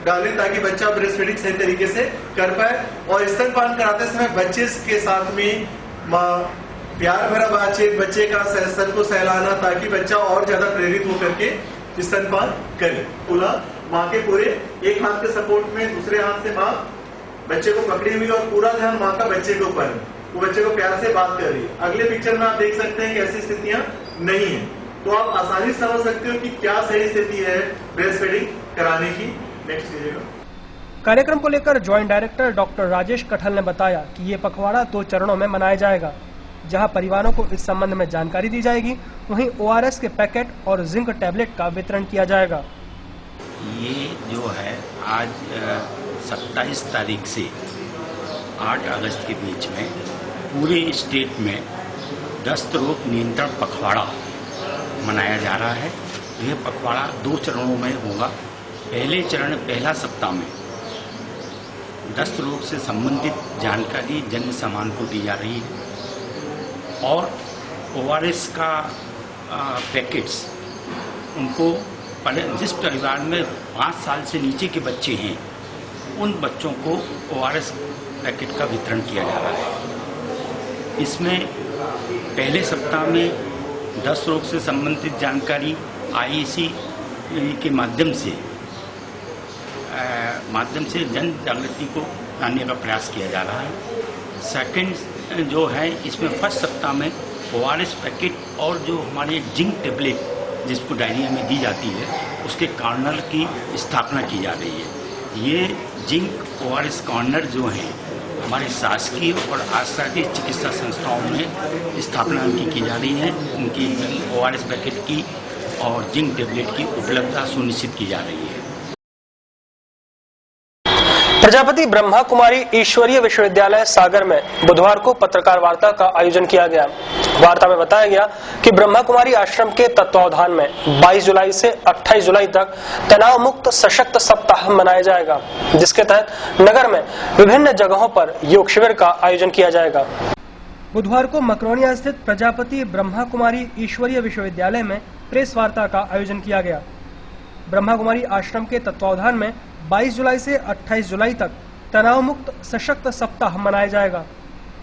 डालें, ताकि बच्चा ब्रेस्ट फीडिंग सही तरीके से कर पाए। और स्तनपान कराते समय बच्चे के साथ में प्यार भरा बातचीत, बच्चे का सर को सहलाना, ताकि बच्चा और ज्यादा प्रेरित होकर के स्तनपान करे। माँ के पूरे एक हाथ के सपोर्ट में, दूसरे हाथ से माँ बच्चे को पकड़ी हुई और पूरा ध्यान माँ का बच्चे के ऊपर है। वो बच्चे को प्यार से बात कर रही है। अगले पिक्चर में आप देख सकते हैं कि ऐसी स्थितियां नहीं है, तो आप आसानी से समझ सकते हो कि क्या सही स्थिति है ब्रेस्ट फीडिंग कराने की। नेक्स्ट कीजिएगा। कार्यक्रम को लेकर ज्वाइंट डायरेक्टर डॉक्टर राजेश कठल ने बताया कि ये पखवाड़ा 2 चरणों में मनाया जाएगा, जहां परिवारों को इस संबंध में जानकारी दी जाएगी, वहीं ORS के पैकेट और जिंक टैबलेट का वितरण किया जाएगा। ये जो है आज 27 तारीख से 8 अगस्त के बीच में पूरे स्टेट में दस्त रोग नियंत्रण पखवाड़ा मनाया जा रहा है। यह पखवाड़ा 2 चरणों में होगा। पहले चरण पहला सप्ताह में दस्त रोग से संबंधित जानकारी जन सामान को दी जा रही है और ORS का पैकेट्स उनको जिस परिवार में 5 साल से नीचे के बच्चे हैं उन बच्चों को ORS पैकेट का वितरण किया जा रहा है। इसमें पहले सप्ताह में दस्त रोग से संबंधित जानकारी IEC के माध्यम से जन जागृति को लाने का प्रयास किया जा रहा है। सेकंड जो है इसमें फर्स्ट सप्ताह में ORS पैकेट और जो हमारे जिंक टेबलेट जिसको डायरिया में दी जाती है उसके कॉर्नर की स्थापना की जा रही है। ये जिंक ORS कॉर्नर जो हैं हमारे शासकीय और आशाकीय चिकित्सा संस्थाओं में स्थापना उनकी की जा रही है। उनकी ORS पैकेट की और जिंक टेबलेट की उपलब्धता सुनिश्चित की जा रही है। प्रजापति ब्रह्मा कुमारी ईश्वरीय विश्वविद्यालय सागर में बुधवार को पत्रकार वार्ता का आयोजन किया गया। वार्ता में बताया गया कि ब्रह्मा कुमारी आश्रम के तत्वावधान में 22 जुलाई से 28 जुलाई तक तनाव मुक्त सशक्त सप्ताह मनाया जाएगा, जिसके तहत नगर में विभिन्न जगहों पर योग शिविर का आयोजन किया जाएगा। बुधवार को मकरोनिया स्थित प्रजापति ब्रह्मा कुमारी ईश्वरीय विश्वविद्यालय में प्रेस वार्ता का आयोजन किया गया। ब्रह्मा कुमारी आश्रम के तत्वावधान में 22 जुलाई से 28 जुलाई तक तनाव मुक्त सशक्त सप्ताह मनाया जाएगा।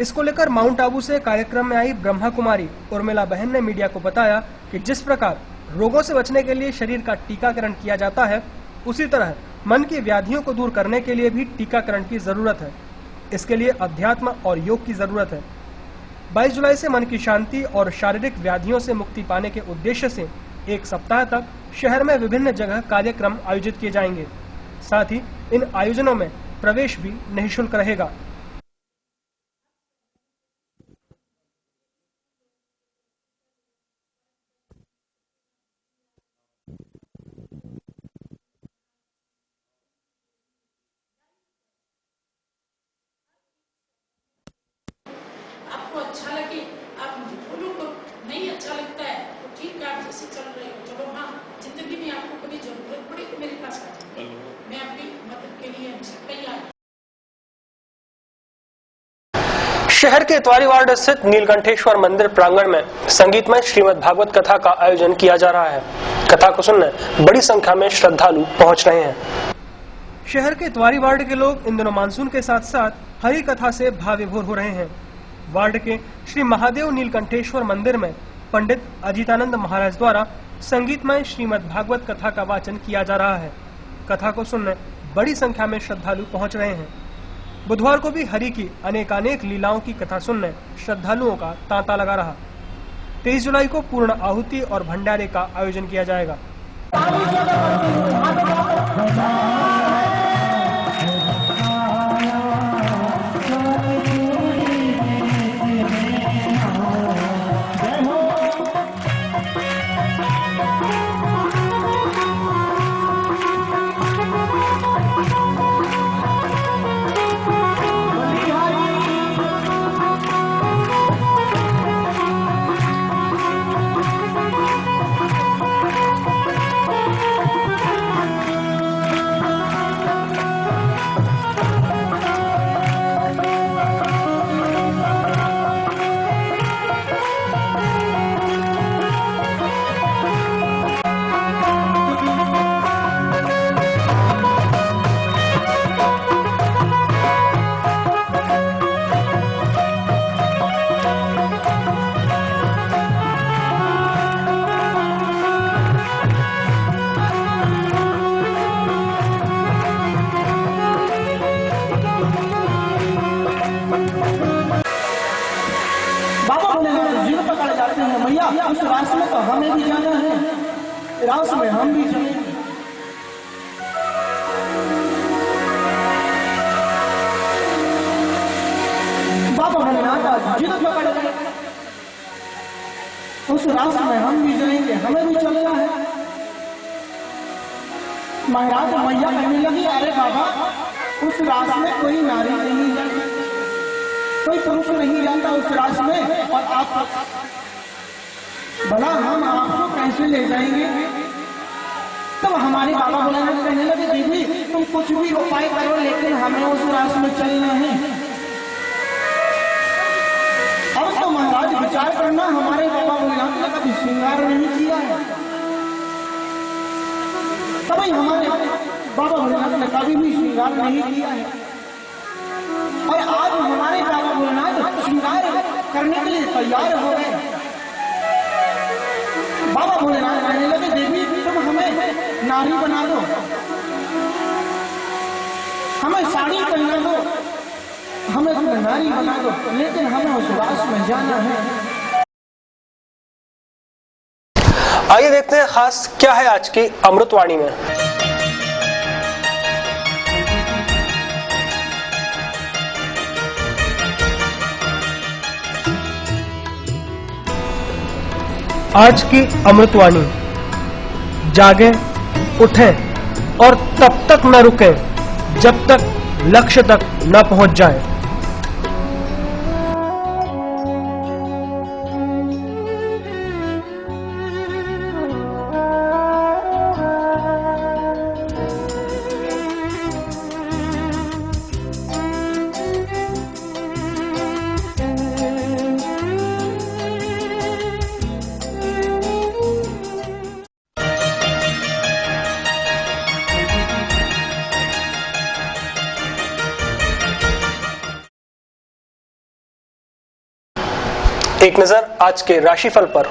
इसको लेकर माउंट आबू से कार्यक्रम में आई ब्रह्मा कुमारी उर्मिला बहन ने मीडिया को बताया कि जिस प्रकार रोगों से बचने के लिए शरीर का टीकाकरण किया जाता है, उसी तरह मन की व्याधियों को दूर करने के लिए भी टीकाकरण की जरूरत है। इसके लिए अध्यात्म और योग की जरूरत है। 22 जुलाई से मन की शांति और शारीरिक व्याधियों से मुक्ति पाने के उद्देश्य से 1 सप्ताह तक शहर में विभिन्न जगह कार्यक्रम आयोजित किए जाएंगे। साथ ही इन आयोजनों में प्रवेश भी निःशुल्क रहेगा। आपको अच्छा लगे, आप बोलो तो नहीं अच्छा लगता है तो ठीक है, आप जैसे चल रहे हो चलो। हाँ, जिंदगी में आपको कभी जरूरत पड़े तो मेरे पास आ जाए, मैं आपकी मदद के लिए तैयार। शहर के इतवारी वार्ड स्थित नीलकंठेश्वर मंदिर प्रांगण में संगीतमय श्रीमद् भागवत कथा का आयोजन किया जा रहा है। कथा को सुनने बड़ी संख्या में श्रद्धालु पहुंच रहे हैं। शहर के इतवारी वार्ड के लोग इन दिनों मानसून के साथ साथ हरि कथा से भाव विभोर हो रहे हैं। वार्ड के श्री महादेव नीलकंठेश्वर मंदिर में पंडित अजितानंद महाराज द्वारा संगीतमय श्रीमद् भागवत कथा का वाचन किया जा रहा है। कथा को सुनने बड़ी संख्या में श्रद्धालु पहुंच रहे हैं। बुधवार को भी हरि की अनेकानेक लीलाओं की कथा सुनने श्रद्धालुओं का तांता लगा रहा। 23 जुलाई को पूर्ण आहुति और भंडारे का आयोजन किया जाएगा। उस रास्ते में तो हमें भी जाना है, रास्ते में हम भी जाएंगे। जिद पकड़ गए, उस रास्ते में हम भी जाएंगे, हमें भी चलना है। महाराज मैया कहने लगी, अरे बाबा उस रास्ते में कोई नारी नहीं जाती, कोई पुरुष नहीं जाता उस रास्ते में, और आप भला हम आपको कैसे ले जाएंगे? तब हमारे बाबा भोलेनाथ कहने लगे, दीदी तुम कुछ भी उपाय करो लेकिन हमें उस रास्ते में चलना है। अब तो महाराज विचार करना, हमारे बाबा भोलेनाथ ने कभी श्रृंगार नहीं किया है, कभी हमारे बाबा भोलेनाथ ने कभी भी श्रृंगार नहीं किया है, और आज हमारे बाबा भोलेनाथ श्रृंगार करने के लिए तैयार हो गए। बाबा भोलेनाथ कहने लगे, देवी तुम हमें नारी बना दो, हमें साड़ी पहना दो, हमें तुम्हें नारी बना दो, लेकिन हमें उस रास्ते में जाना है। आइए देखते हैं खास क्या है आज की अमृतवाणी में। आज की अमृतवाणी, जागें, उठें और तब तक न रुकें जब तक लक्ष्य तक न पहुंच जाएं। एक नजर आज के राशिफल पर।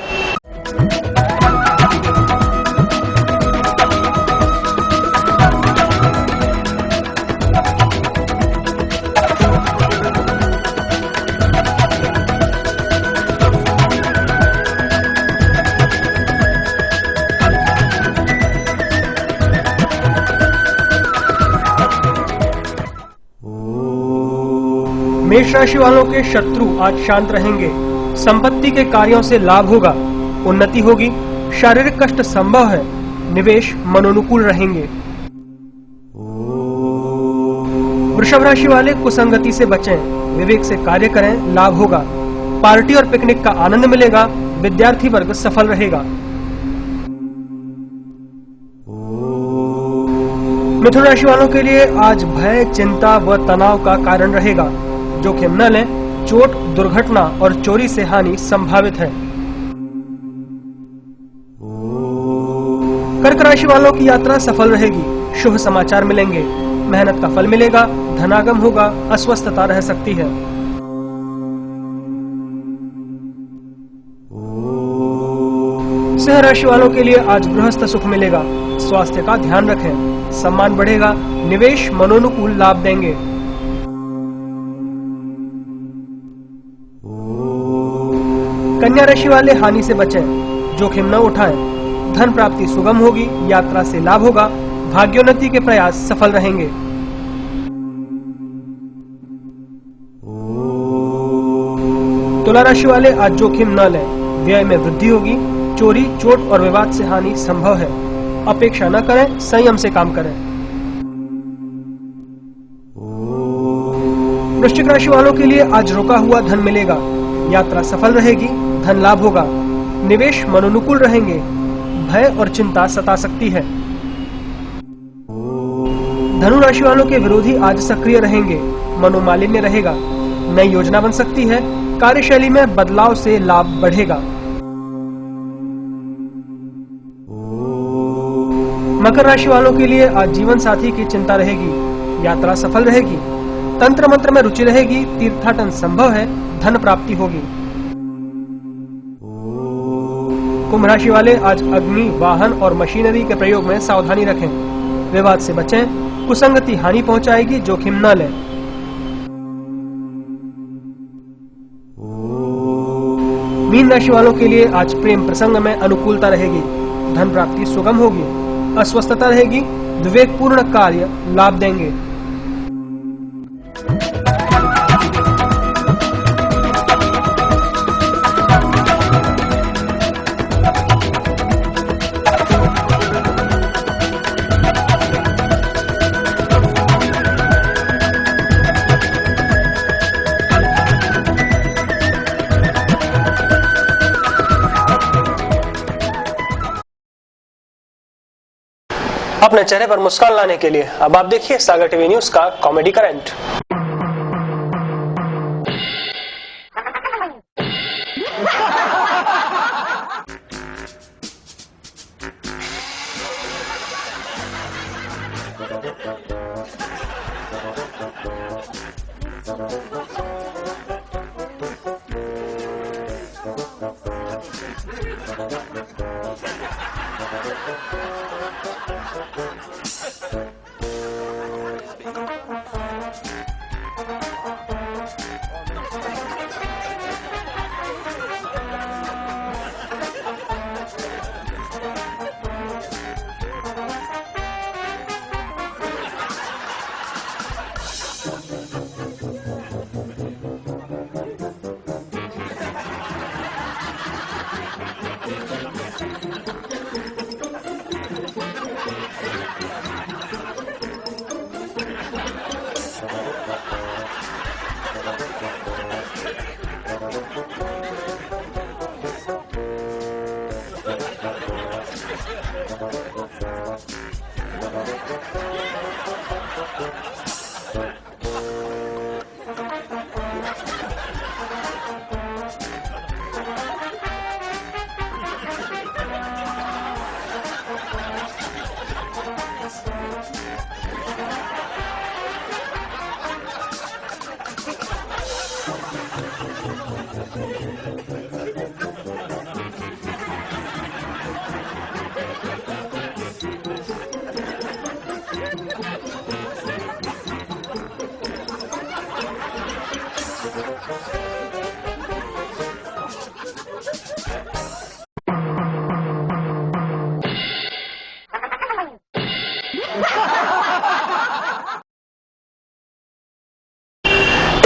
मेष राशि वालों के शत्रु आज शांत रहेंगे। संपत्ति के कार्यों से लाभ होगा, उन्नति होगी, शारीरिक कष्ट संभव है, निवेश मनोनुकूल रहेंगे। वृषभ राशि वाले कुसंगति से बचें, विवेक से कार्य करें, लाभ होगा। पार्टी और पिकनिक का आनंद मिलेगा, विद्यार्थी वर्ग सफल रहेगा। मिथुन राशि वालों के लिए आज भय, चिंता व तनाव का कारण रहेगा। जोखिम न लें, चोट, दुर्घटना और चोरी से हानि संभावित है। कर्क राशि वालों की यात्रा सफल रहेगी, शुभ समाचार मिलेंगे, मेहनत का फल मिलेगा, धनागम होगा, अस्वस्थता रह सकती है। सिंह राशि वालों के लिए आज गृहस्थ सुख मिलेगा, स्वास्थ्य का ध्यान रखें, सम्मान बढ़ेगा, निवेश मनोनुकूल लाभ देंगे। कन्या राशि वाले हानि से बचें, जोखिम न उठाएं, धन प्राप्ति सुगम होगी, यात्रा से लाभ होगा, भाग्योन्नति के प्रयास सफल रहेंगे। तुला राशि वाले आज जोखिम न लें, व्यय में वृद्धि होगी, चोरी, चोट और विवाद से हानि संभव है, अपेक्षा न करें, संयम से काम करें। वृश्चिक राशि वालों के लिए आज रुका हुआ धन मिलेगा, यात्रा सफल रहेगी, धन लाभ होगा, निवेश मनोनुकूल रहेंगे, भय और चिंता सता सकती है। धनु राशि वालों के विरोधी आज सक्रिय रहेंगे, मनोमालिन्य रहेगा, नई योजना बन सकती है, कार्यशैली में बदलाव से लाभ बढ़ेगा। मकर राशि वालों के लिए आज जीवन साथी की चिंता रहेगी, यात्रा सफल रहेगी, तंत्र मंत्र में रुचि रहेगी, तीर्थाटन संभव है, धन प्राप्ति होगी। कुंभ राशि वाले आज अग्नि, वाहन और मशीनरी के प्रयोग में सावधानी रखें, विवाद से बचें, कुसंगति हानि पहुंचाएगी, जोखिम न लें। मीन राशि वालों के लिए आज प्रेम प्रसंग में अनुकूलता रहेगी, धन प्राप्ति सुगम होगी, अस्वस्थता रहेगी, विवेकपूर्ण कार्य लाभ देंगे। अपने चेहरे पर मुस्कान लाने के लिए अब आप देखिए सागर टीवी न्यूज का कॉमेडी करंट।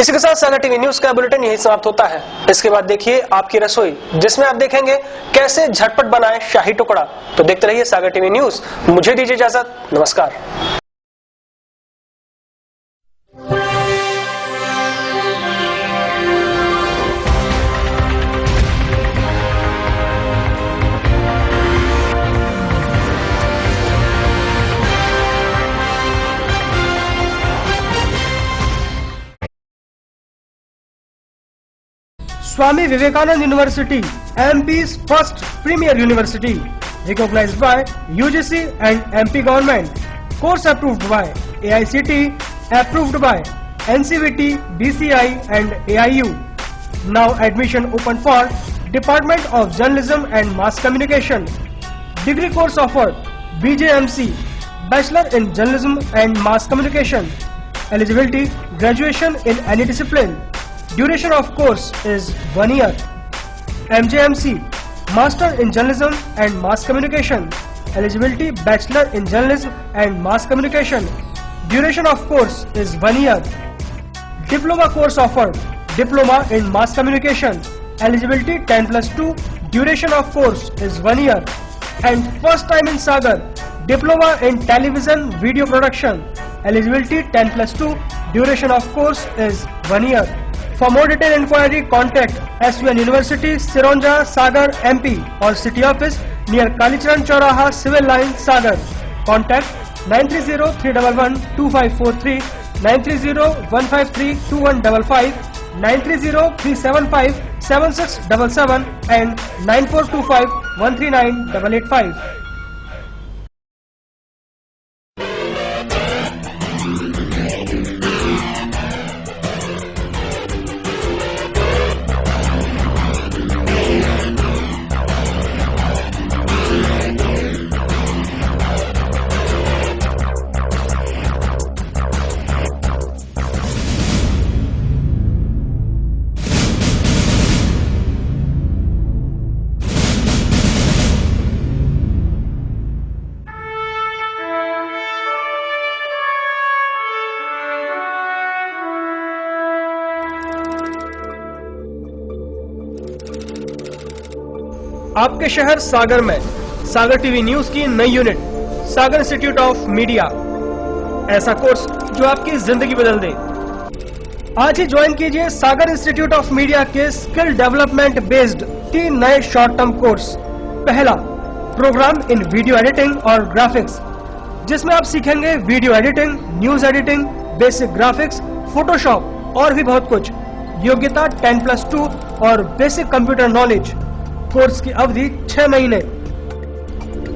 इसी के साथ सागर टीवी न्यूज का बुलेटिन यही समाप्त होता है। इसके बाद देखिए आपकी रसोई, जिसमें आप देखेंगे कैसे झटपट बनाएं शाही टुकड़ा। तो देखते रहिए सागर टीवी न्यूज। मुझे दीजिए इजाजत, नमस्कार। Swami Vivekananda University, MP's first premier university, recognized by UGC and MP government. Course approved by AICTE, approved by NCVT, DCI and AIU. Now admission open for Department of Journalism and Mass Communication. Degree course offered BJMC, Bachelor in Journalism and Mass Communication. Eligibility, graduation in any discipline. Duration of course is 1 year. MJMC, Master in Journalism and Mass Communication. Eligibility, Bachelor in Journalism and Mass Communication. Duration of course is 1 year. Diploma course offered, Diploma in Mass Communication. Eligibility 10+2. Duration of course is 1 year. And first time in Sagar, Diploma in Television Video Production. Eligibility 10+2. Duration of course is 1 year. For more detailed inquiry, contact SUN University, Sironja, Sagar, MP or City Office near Kalicharan Chauraha, Civil Line, Sagar. Contact 930-311-2543, 930-153-2155, 930-375-7677 and 9425-139-885. आपके शहर सागर में सागर TV news की नई unit Sagar institute of media, ऐसा course जो आपकी जिंदगी बदल दे। आज ही ज्वाइन कीजिए सागर इंस्टीट्यूट ऑफ मीडिया के स्किल डेवलपमेंट बेस्ड 3 नए शॉर्ट टर्म कोर्स। पहला, प्रोग्राम इन वीडियो एडिटिंग और ग्राफिक्स। जिसमें आप सीखेंगे video editing, news editing, basic graphics, Photoshop और भी बहुत कुछ। योग्यता 10+2 और बेसिक कंप्यूटर नॉलेज। कोर्स की अवधि 6 महीने।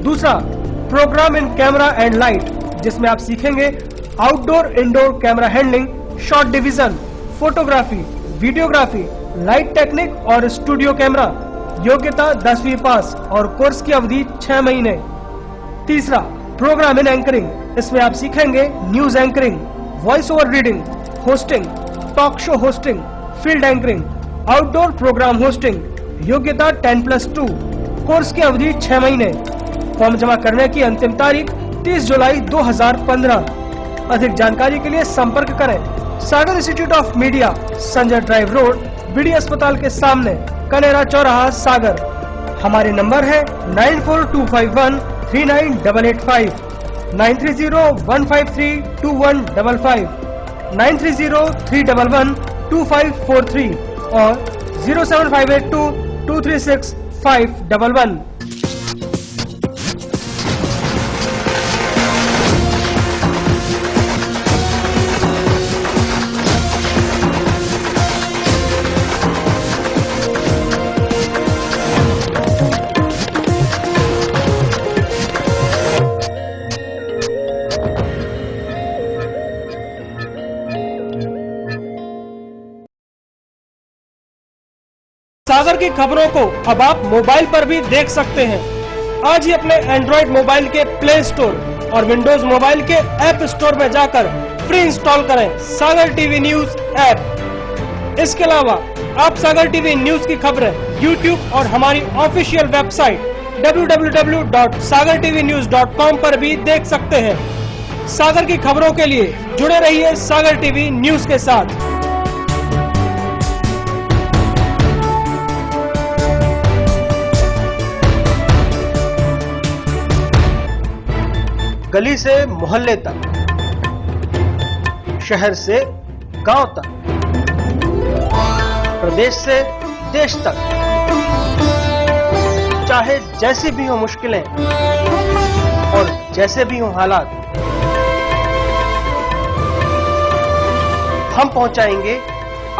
दूसरा, program in camera and light, जिसमें आप सीखेंगे outdoor indoor camera handling, shot division, photography, videography, light technique और स्टूडियो कैमरा। योग्यता 10वीं पास और कोर्स की अवधि 6 महीने। तीसरा, प्रोग्राम इन एंकरिंग, इसमें आप सीखेंगे news anchoring, voice over reading, hosting, talk show hosting, field anchoring, outdoor program hosting. योग्यता 10+2, कोर्स की अवधि 6 महीने। फॉर्म जमा करने की अंतिम तारीख 30 जुलाई 2015। अधिक जानकारी के लिए संपर्क करें Sagar institute of media, Sanjay drive road, BD अस्पताल के सामने, कनेरा चौराहा, सागर। हमारे नंबर है 9425139885, 9301532155, 9303112543 और 07582236511। सागर की खबरों को अब आप मोबाइल पर भी देख सकते हैं। आज ही अपने एंड्रॉइड मोबाइल के प्ले स्टोर और विंडोज मोबाइल के ऐप स्टोर में जाकर फ्री इंस्टॉल करें सागर टीवी न्यूज ऐप। इसके अलावा आप सागर टीवी न्यूज की खबरें यूट्यूब और हमारी ऑफिशियल वेबसाइट www.sagartvnews.com पर भी देख सकते हैं। सागर की खबरों के लिए जुड़े रहिए सागर टीवी न्यूज के साथ। गली से मोहल्ले तक, शहर से गांव तक, प्रदेश से देश तक, चाहे जैसी भी हो मुश्किलें और जैसे भी हो हालात, हम पहुंचाएंगे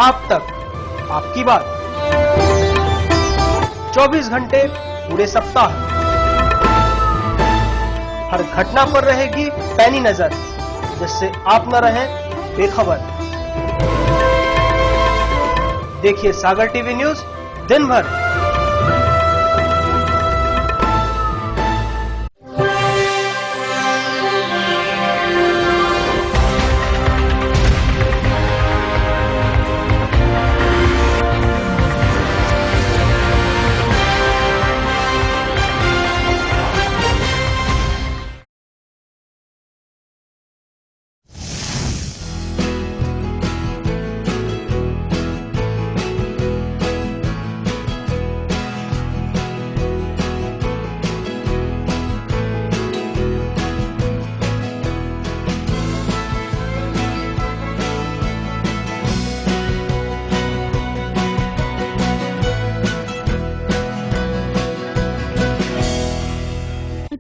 आप तक आपकी बात। 24 घंटे पूरे सप्ताह, हर घटना पर रहेगी पैनी नजर, जिससे आप न रहें बेखबर। देखिए सागर टीवी न्यूज दिन भर।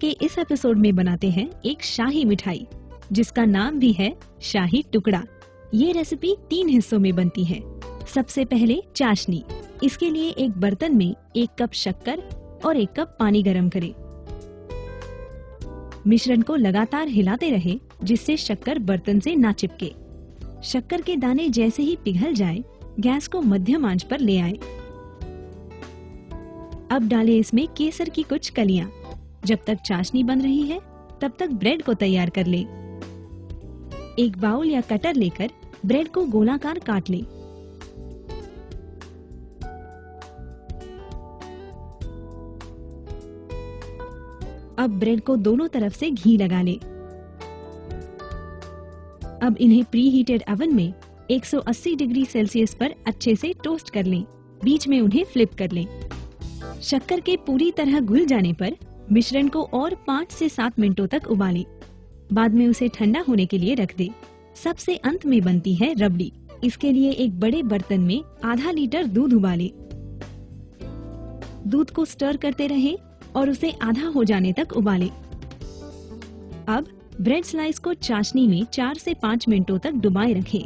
के इस एपिसोड में बनाते हैं एक शाही मिठाई जिसका नाम भी है शाही टुकड़ा। ये रेसिपी 3 हिस्सों में बनती है। सबसे पहले चाशनी। इसके लिए एक बर्तन में 1 कप शक्कर और 1 कप पानी गरम करें। मिश्रण को लगातार हिलाते रहे जिससे शक्कर बर्तन से ना चिपके। शक्कर के दाने जैसे ही पिघल जाए, गैस को मध्यम आंच पर ले आए। अब डालें इसमें केसर की कुछ कलियां। जब तक चाशनी बन रही है तब तक ब्रेड को तैयार कर लें। एक बाउल या कटर लेकर ब्रेड को गोलाकार काट लें। अब ब्रेड को दोनों तरफ से घी लगा लें। अब इन्हें प्री हीटेड ओवन में 180 डिग्री सेल्सियस पर अच्छे से टोस्ट कर लें। बीच में उन्हें फ्लिप कर लें। शक्कर के पूरी तरह घुल जाने पर मिश्रण को और 5 से 7 मिनटों तक उबालें। बाद में उसे ठंडा होने के लिए रख दें। सबसे अंत में बनती है रबड़ी। इसके लिए एक बड़े बर्तन में आधा लीटर दूध उबालें। दूध को स्टर करते रहें और उसे आधा हो जाने तक उबालें। अब ब्रेड स्लाइस को चाशनी में 4 से 5 मिनटों तक डुबाए रखें।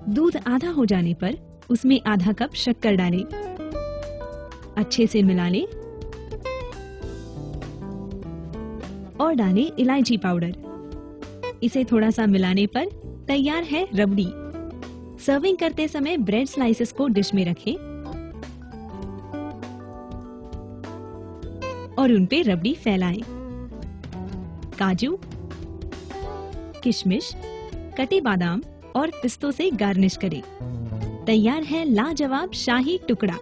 दूध आधा हो जाने पर उसमें आधा कप शक्कर डालें। अच्छे से मिला लें और डालें इलायची पाउडर। इसे थोड़ा सा मिलाने पर तैयार है रबड़ी। सर्विंग करते समय ब्रेड स्लाइसेस को डिश में रखें और उन पे रबड़ी फैलाएं। काजू, किशमिश, कटे बादाम और पिस्तों से गार्निश करें। तैयार है लाजवाब शाही टुकड़ा।